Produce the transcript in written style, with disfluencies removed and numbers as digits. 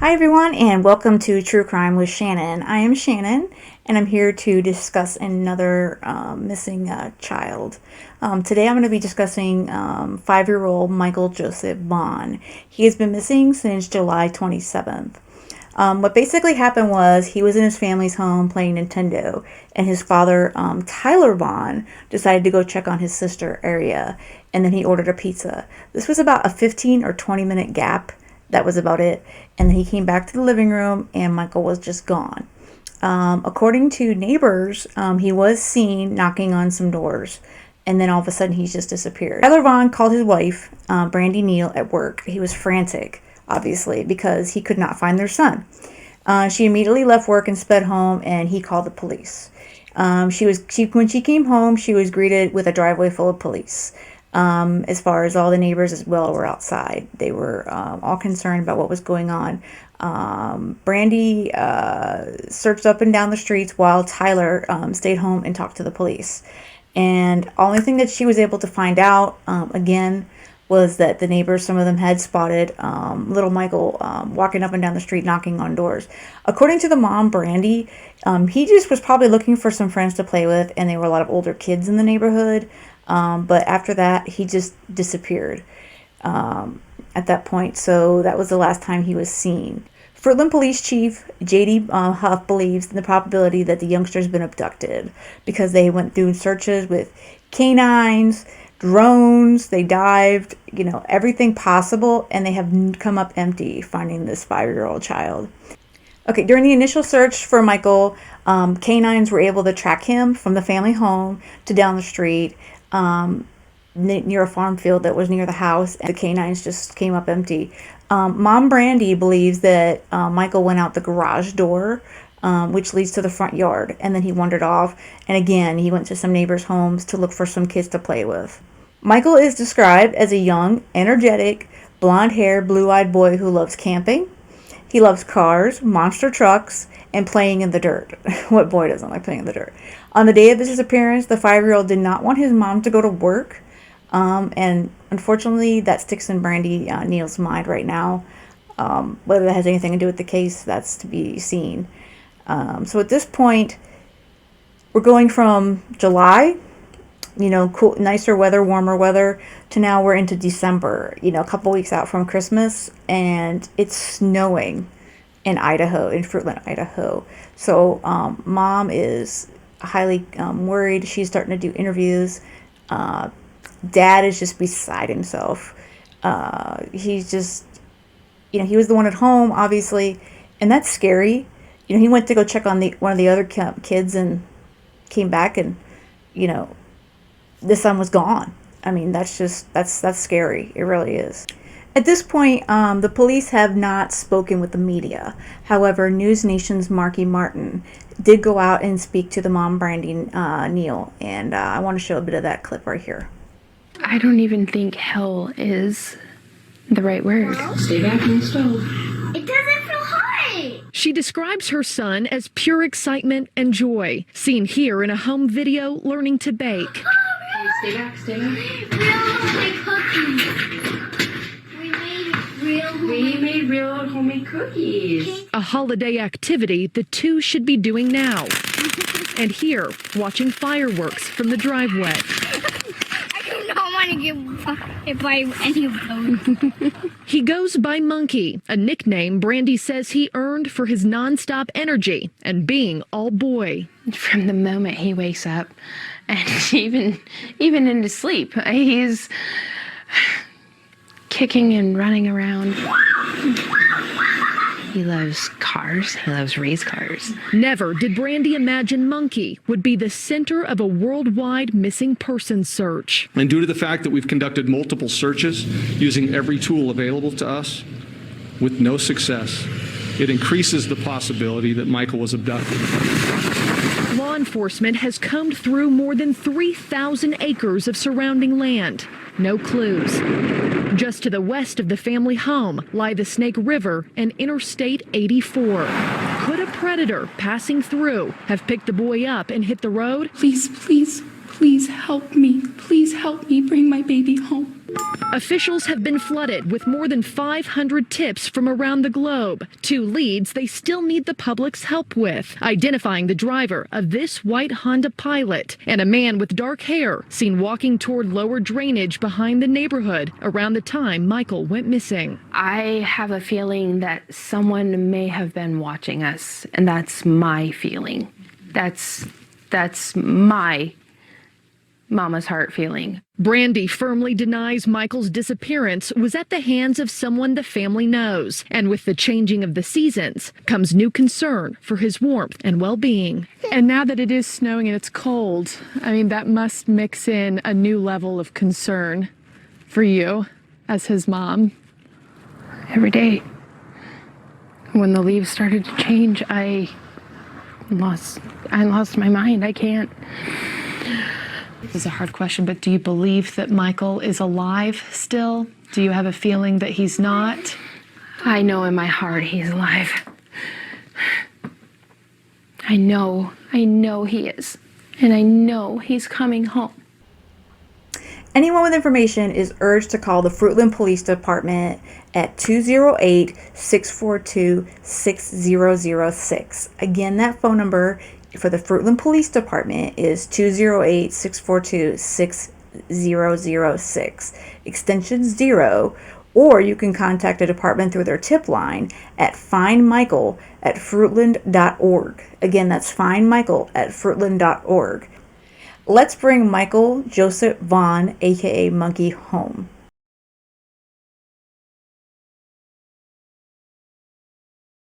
Hi everyone, and welcome to True Crime with Shannon. I am Shannon, and I'm here to discuss another missing child. Today I'm going to be discussing 5-year-old Michael Joseph Vaughan. He has been missing since July 27th. What basically happened was he was in his family's home playing Nintendo, and his father, Tyler Vaughan, decided to go check on his sister, Aria, and then he ordered a pizza. This was about a 15 or 20 minute gap. That was about it. And then he came back to the living room and Michael was just gone. According to neighbors, he was seen knocking on some doors, and then all of a sudden he's just disappeared. Tyler Vaughan called his wife, Brandy Neal, at work. He was frantic, obviously, because he could not find their son. She immediately left work and sped home, and he called the police. When she came home, she was greeted with a driveway full of police. As far as all the neighbors as well were outside. They were all concerned about what was going on. Brandy searched up and down the streets while Tyler stayed home and talked to the police. And only thing that she was able to find out, again, was that the neighbors, some of them had spotted little Michael walking up and down the street knocking on doors. According to the mom, Brandy, he just was probably looking for some friends to play with, and there were a lot of older kids in the neighborhood. But after that, he just disappeared at that point. So that was the last time he was seen. Fruitland Police Chief J.D. Huff believes in the probability that the youngster's been abducted because they went through searches with canines, drones, they dived, everything possible, and they have come up empty finding this 5-year-old child. Okay, during the initial search for Michael, canines were able to track him from the family home to down the street. Near a farm field that was near the house, and the canines just came up empty. Mom Brandy believes that Michael went out the garage door, which leads to the front yard, and then he wandered off, and again he went to some neighbors' homes to look for some kids to play with. Michael is described as a young, energetic, blonde-haired, blue-eyed boy who loves camping. He loves cars, monster trucks, and playing in the dirt. What boy doesn't like playing in the dirt? On the day of his disappearance, the 5-year-old did not want his mom to go to work. And unfortunately, that sticks in Brandy Neal's mind right now. Whether that has anything to do with the case, that's to be seen. So at this point, we're going from July, cool, nicer weather, warmer weather, to now we're into December, a couple weeks out from Christmas, and it's snowing in Idaho, in Fruitland, Idaho. So mom is highly worried. She's starting to do interviews. Dad is just beside himself. He's just, he was the one at home, obviously, and that's scary. He went to go check on one of the other kids and came back, and the son was gone. I mean, that's scary. It really is. At this point, the police have not spoken with the media. However, News Nation's Marky Martin did go out and speak to the mom, Brandy Neal, and I want to show a bit of that clip right here. I don't even think hell is the right word. Stay back from the stove. It doesn't feel hot! She describes her son as pure excitement and joy, seen here in a home video learning to bake. Hey, stay back. Real homemade cookies. We made real homemade cookies. A holiday activity the two should be doing now. And here, watching fireworks from the driveway. I do not want to get hit by any of those. He goes by Monkey, a nickname Brandy says he earned for his nonstop energy and being all boy. From the moment he wakes up, and even in his sleep, he's kicking and running around. He loves cars. He loves race cars. Never did Brandy imagine Monkey would be the center of a worldwide missing persons search. And due to the fact that we've conducted multiple searches using every tool available to us with no success, it increases the possibility that Michael was abducted. Law enforcement has combed through more than 3,000 acres of surrounding land. No clues. Just to the west of the family home lie the Snake River and Interstate 84. Could a predator passing through have picked the boy up and hit the road? Please Please help me. Please help me bring my baby home. Officials have been flooded with more than 500 tips from around the globe. 2 leads they still need the public's help with: identifying the driver of this white Honda Pilot and a man with dark hair seen walking toward lower drainage behind the neighborhood around the time Michael went missing. I have a feeling that someone may have been watching us, and that's my feeling. That's my mama's heart feeling. Brandy firmly denies Michael's disappearance was at the hands of someone the family knows. And with the changing of the seasons comes new concern for his warmth and well-being. And now that it is snowing and it's cold, I mean, that must mix in a new level of concern for you as his mom. Every day, when the leaves started to change, I lost my mind. I can't. This is a hard question, but do you believe that Michael is alive still? Do you have a feeling that he's not? I know in my heart he's alive. I know he is. And I know he's coming home. Anyone with information is urged to call the Fruitland Police Department at 208-642-6006. Again, that phone number for the Fruitland Police Department is 208-642-6006, extension 0, or you can contact the department through their tip line at findmichael@fruitland.org. Again, that's findmichael@fruitland.org. Let's bring Michael Joseph Vaughan, aka Monkey, home.